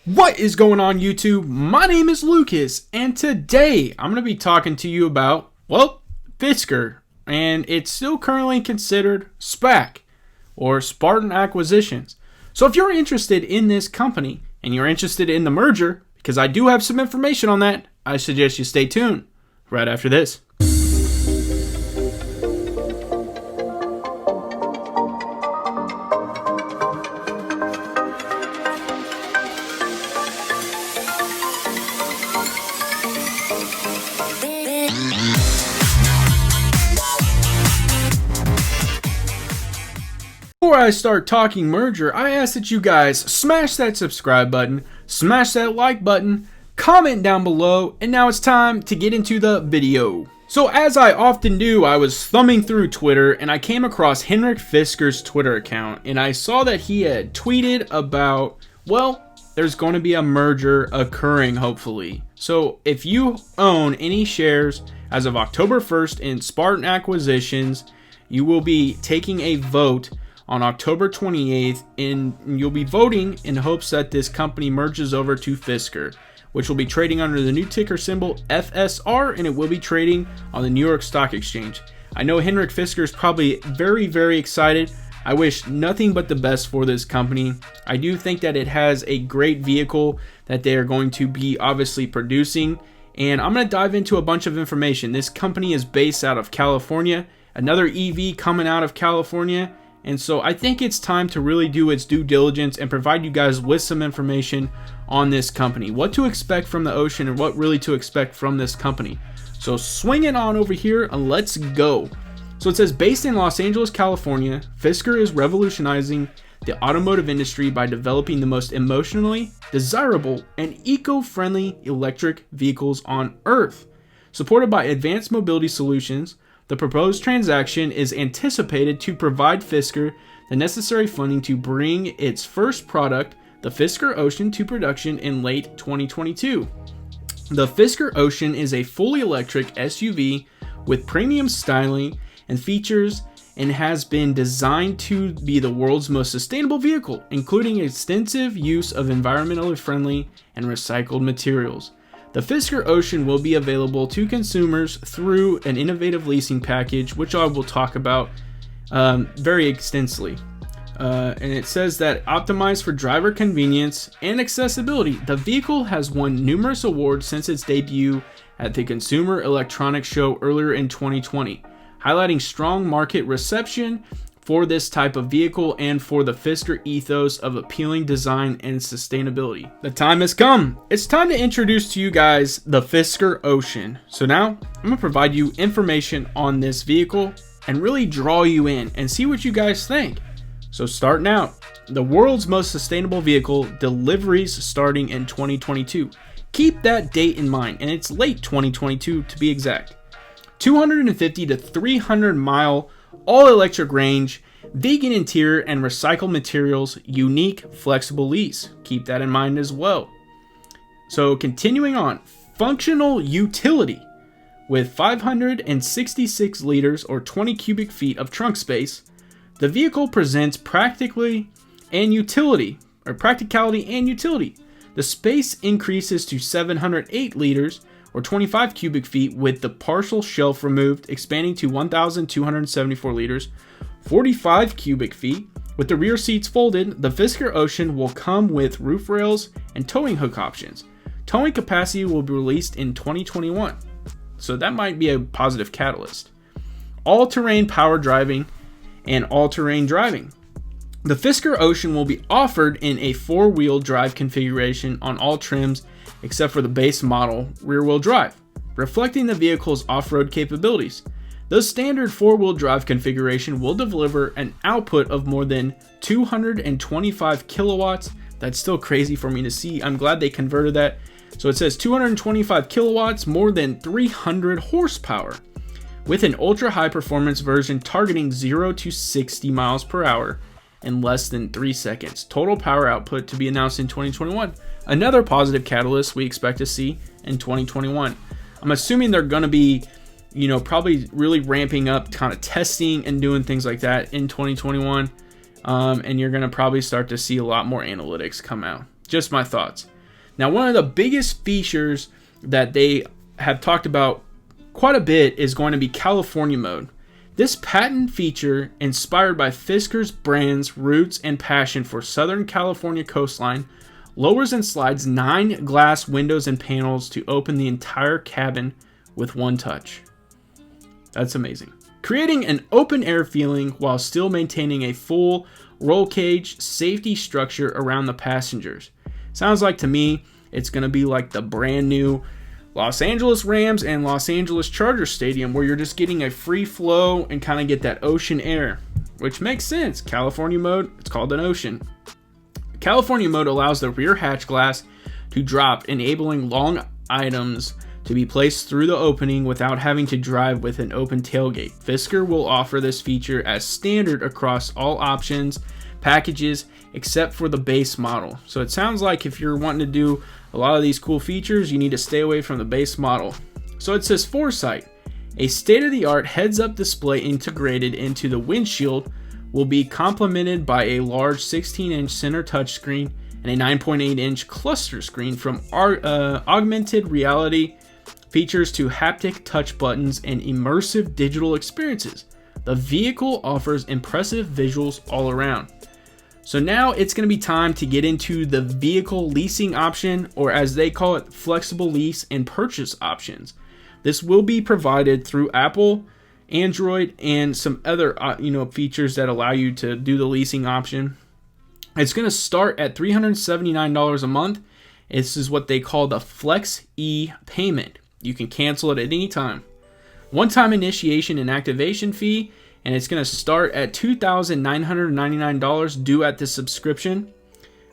What is going on, YouTube? My name is Lucas, and today I'm going to be talking to you about, Fisker, and it's still currently considered SPAQ, or Spartan Acquisitions. So if you're interested in this company, and you're interested in the merger, because I do have some information on that, I suggest you stay tuned right after this. Before I start talking merger, I ask that you guys smash that subscribe button, smash that like button, comment down below, and now it's time to get into the video. So as I often do, I was thumbing through Twitter and I came across Henrik Fisker's Twitter account, and I saw that he had tweeted about, there's going to be a merger occurring hopefully. So if you own any shares as of October 1st in Spartan Acquisitions, you will be taking a vote on October 28th, and you'll be voting in hopes that this company merges over to Fisker, which will be trading under the new ticker symbol FSR, and it will be trading on the New York Stock Exchange. I know Henrik Fisker is probably very, very excited. I wish nothing but the best for this company. I do think that it has a great vehicle that they are going to be obviously producing, and I'm going to dive into a bunch of information. This company is based out of California, another EV coming out of California. And so I think it's time to really do its due diligence and provide you guys with some information on this company, what to expect from the ocean and what really to expect from this company. So swing it on over here and let's go. So it says, based in Los Angeles, California, Fisker is revolutionizing the automotive industry by developing the most emotionally desirable and eco-friendly electric vehicles on Earth. Supported by advanced mobility solutions, the proposed transaction is anticipated to provide Fisker the necessary funding to bring its first product, the Fisker Ocean, to production in late 2022. The Fisker Ocean is a fully electric SUV with premium styling and features and has been designed to be the world's most sustainable vehicle, including extensive use of environmentally friendly and recycled materials. The Fisker Ocean will be available to consumers through an innovative leasing package, which I will talk about very extensively. And it says that optimized for driver convenience and accessibility, the vehicle has won numerous awards since its debut at the Consumer Electronics Show earlier in 2020, highlighting strong market reception for this type of vehicle and for the Fisker ethos of appealing design and sustainability. The time has come. It's time to introduce to you guys the Fisker Ocean. So now I'm going to provide you information on this vehicle and really draw you in and see what you guys think. So starting out, the world's most sustainable vehicle, deliveries starting in 2022. Keep that date in mind, and it's late 2022 to be exact. 250 to 300 mile all-electric range, vegan interior and recycled materials, unique flexible lease. Keep that in mind as well. So continuing on, functional utility with 566 liters or 20 cubic feet of trunk space, the vehicle presents practicality and utility. The space increases to 708 liters or 25 cubic feet with the partial shelf removed, expanding to 1,274 liters, 45 cubic feet. With the rear seats folded, the Fisker Ocean will come with roof rails and towing hook options. Towing capacity will be released in 2021, so that might be a positive catalyst. All-terrain power driving and all-terrain driving. The Fisker Ocean will be offered in a four-wheel drive configuration on all trims except for the base model rear-wheel drive, reflecting the vehicle's off-road capabilities. The standard four-wheel drive configuration will deliver an output of more than 225 kilowatts. That's still crazy for me to see. I'm glad they converted that. So it says 225 kilowatts, more than 300 horsepower, with an ultra-high performance version targeting 0 to 60 miles per hour in less than 3 seconds. Total power output to be announced in 2021. Another positive catalyst we expect to see in 2021. I'm assuming they're going to be, probably really ramping up kind of testing and doing things like that in 2021. And you're going to probably start to see a lot more analytics come out. Just my thoughts. Now, one of the biggest features that they have talked about quite a bit is going to be California mode. This patent feature, inspired by Fisker's brand's roots and passion for Southern California coastline, lowers and slides 9 glass windows and panels to open the entire cabin with one touch. That's amazing. Creating an open air feeling while still maintaining a full roll cage safety structure around the passengers. Sounds like to me it's going to be like the brand new Los Angeles Rams and Los Angeles Chargers Stadium, where you're just getting a free flow and kind of get that ocean air, which makes sense. California mode, it's called an ocean. California mode allows the rear hatch glass to drop, enabling long items to be placed through the opening without having to drive with an open tailgate. Fisker will offer this feature as standard across all options packages except for the base model. So it sounds like if you're wanting to do a lot of these cool features, you need to stay away from the base model. So it says Foresight, a state-of-the-art heads-up display integrated into the windshield, will be complemented by a large 16-inch center touchscreen and a 9.8-inch cluster screen. From augmented reality features to haptic touch buttons and immersive digital experiences, the vehicle offers impressive visuals all around. So now it's going to be time to get into the vehicle leasing option, or as they call it, flexible lease and purchase options. This will be provided through Apple, Android, and some other features that allow you to do the leasing option. It's going to start at $379 a month. This is what they call the Flex E payment. You can cancel it at any time. One-time initiation and activation fee, and it's going to start at $2,999 due at the subscription.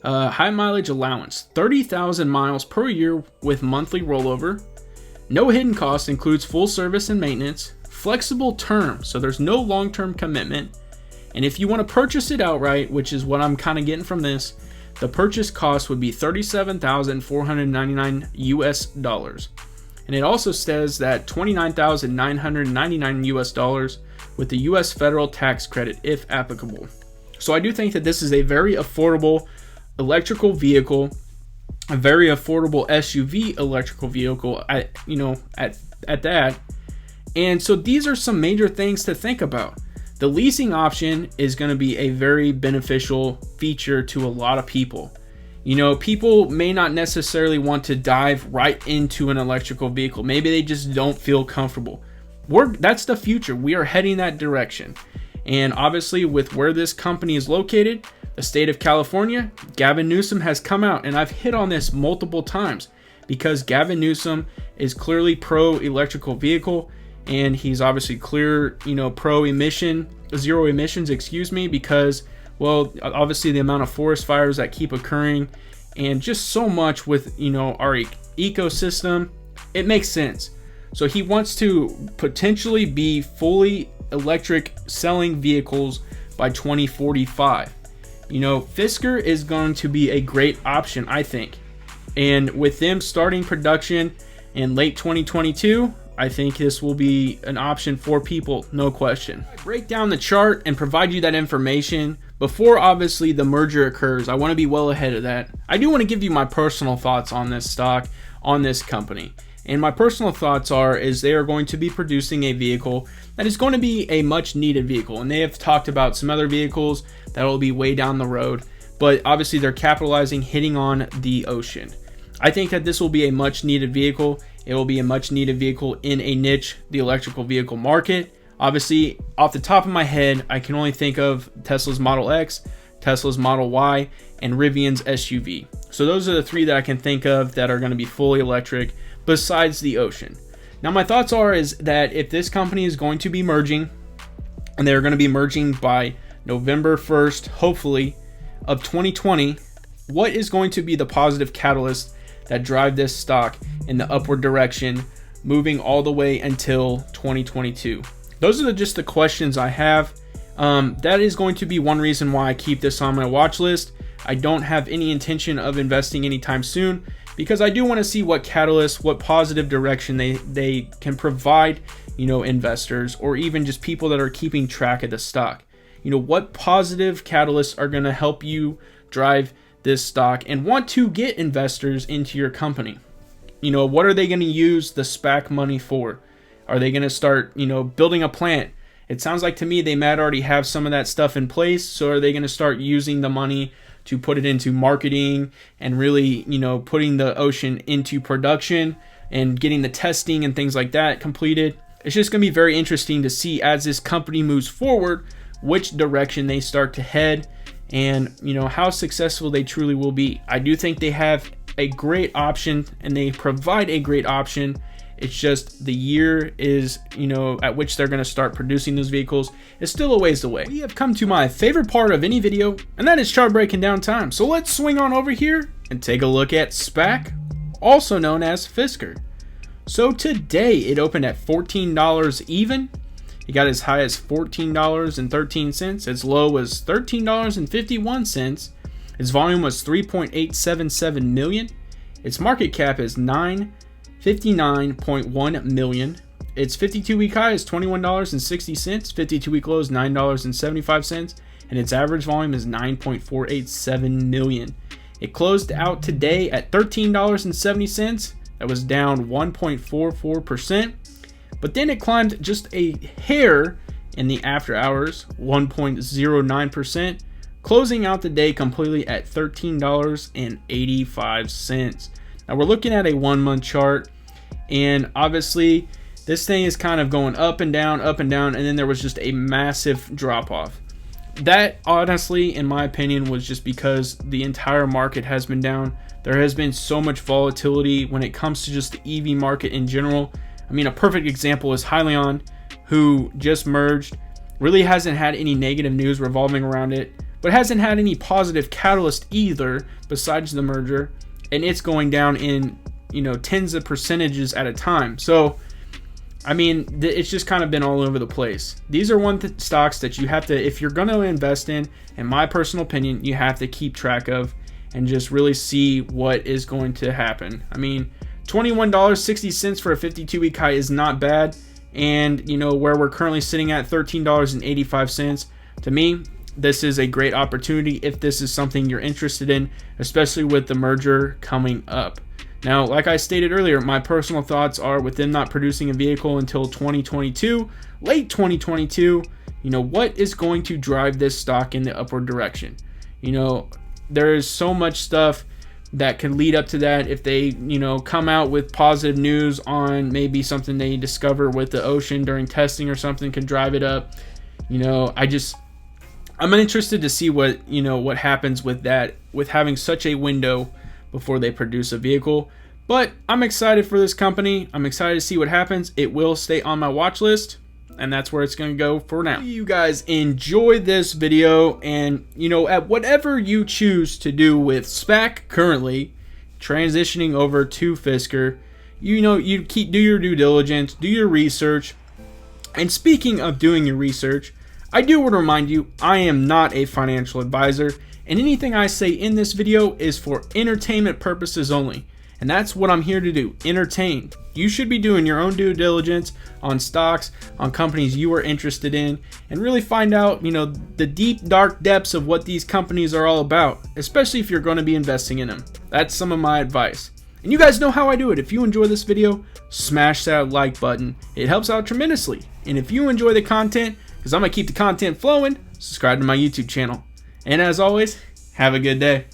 High mileage allowance, 30,000 miles per year with monthly rollover. No hidden cost, includes full service and maintenance. Flexible term, so there's no long-term commitment. And if you want to purchase it outright, which is what I'm kind of getting from this, the purchase cost would be $37,499 US dollars. And it also says that $29,999 US dollars with the US federal tax credit if applicable. So I do think that this is a very affordable electrical vehicle, a very affordable SUV electrical vehicle at that. And so these are some major things to think about. The leasing option is going to be a very beneficial feature to a lot of people. People may not necessarily want to dive right into an electrical vehicle. Maybe they just don't feel comfortable. That's the future. We are heading that direction. And obviously, with where this company is located, the state of California, Gavin Newsom has come out, and I've hit on this multiple times because Gavin Newsom is clearly pro-electrical vehicle, and he's obviously clear, zero emissions, because, well, obviously the amount of forest fires that keep occurring and just so much with, our ecosystem, it makes sense. So he wants to potentially be fully electric selling vehicles by 2045. Fisker is going to be a great option, I think. And with them starting production in late 2022, I think this will be an option for people, no question. I break down the chart and provide you that information before obviously the merger occurs. I want to be well ahead of that. I do want to give you my personal thoughts on this stock, on this company. And my personal thoughts is they are going to be producing a vehicle that is going to be a much needed vehicle. And they have talked about some other vehicles that will be way down the road, but obviously they're capitalizing, hitting on the ocean. I think that this will be a much needed vehicle. It will be a much needed vehicle in a niche, the electrical vehicle market. Obviously, off the top of my head, I can only think of Tesla's Model X, Tesla's Model Y, and Rivian's SUV. So those are the three that I can think of that are going to be fully electric besides the ocean. Now, my thoughts is that if this company is going to be merging, and they're going to be merging by November 1st, hopefully, of 2020, what is going to be the positive catalyst that drive this stock in the upward direction, moving all the way until 2022? Those are just the questions I have. That is going to be one reason why I keep this on my watch list. I don't have any intention of investing anytime soon because I do want to see what catalyst, what positive direction they can provide, investors or even just people that are keeping track of the stock. What positive catalysts are going to help you drive this stock and want to get investors into your company. You know, what are they going to use the SPAC money for? Are they going to start, you know, building a plant? It sounds like to me they might already have some of that stuff in place. So are they going to start using the money to put it into marketing and really, you know, putting the ocean into production and getting the testing and things like that completed? It's just going to be very interesting to see as this company moves forward, which direction they start to head and, you know, how successful they truly will be. I do think they have a great option and they provide a great option. It's just the year is, you know, at which they're going to start producing those vehicles is still a ways away. We have come to my favorite part of any video, and that is chart breaking down time. So let's swing on over here and take a look at SPAQ, also known as Fisker. So today it opened at $14 even. It got as high as $14.13. Its low was $13.51. Its volume was 3.877 million. Its market cap is $959.1 million. Its 52-week high is $21.60. 52-week low is $9.75. And its average volume is 9.487 million. It closed out today at $13.70. That was down 1.44%. But then it climbed just a hair in the after hours, 1.09%. Closing out the day completely at $13.85. Now we're looking at a 1 month chart, and obviously this thing is kind of going up and down, and then there was just a massive drop off. That honestly, in my opinion, was just because the entire market has been down. There has been so much volatility when it comes to just the EV market in general. I mean, a perfect example is Hyliion, who just merged, really hasn't had any negative news revolving around it, but hasn't had any positive catalyst either besides the merger, and it's going down in, you know, tens of percentages at a time. So I mean, it's just kind of been all over the place. These are stocks that you have to, if you're going to invest in my personal opinion, you have to keep track of and just really see what is going to happen. I mean, $21.60 for a 52-week high is not bad, and you know where we're currently sitting at $13.85. To me, this is a great opportunity if this is something you're interested in, especially with the merger coming up. Now, like I stated earlier, my personal thoughts are with them not producing a vehicle until 2022, late 2022, you know, what is going to drive this stock in the upward direction? You know, there is so much stuff that could lead up to that. If they, you know, come out with positive news on maybe something they discover with the ocean during testing or something could drive it up. You know, I'm interested to see what happens with that, with having such a window before they produce a vehicle. But I'm excited for this company. I'm excited to see what happens. It will stay on my watch list, and that's where it's going to go for now. You guys enjoyed this video, and you know, at whatever you choose to do with SPAQ currently, transitioning over to Fisker, you know, do your due diligence, do your research. And speaking of doing your research, I do want to remind you, I am not a financial advisor, and anything I say in this video is for entertainment purposes only. And that's what I'm here to do, entertain. You should be doing your own due diligence on stocks, on companies you are interested in, and really find out, you know, the deep, dark depths of what these companies are all about, especially if you're going to be investing in them. That's some of my advice. And you guys know how I do it. If you enjoy this video, smash that like button. It helps out tremendously. And if you enjoy the content, because I'm going to keep the content flowing, subscribe to my YouTube channel. And as always, have a good day.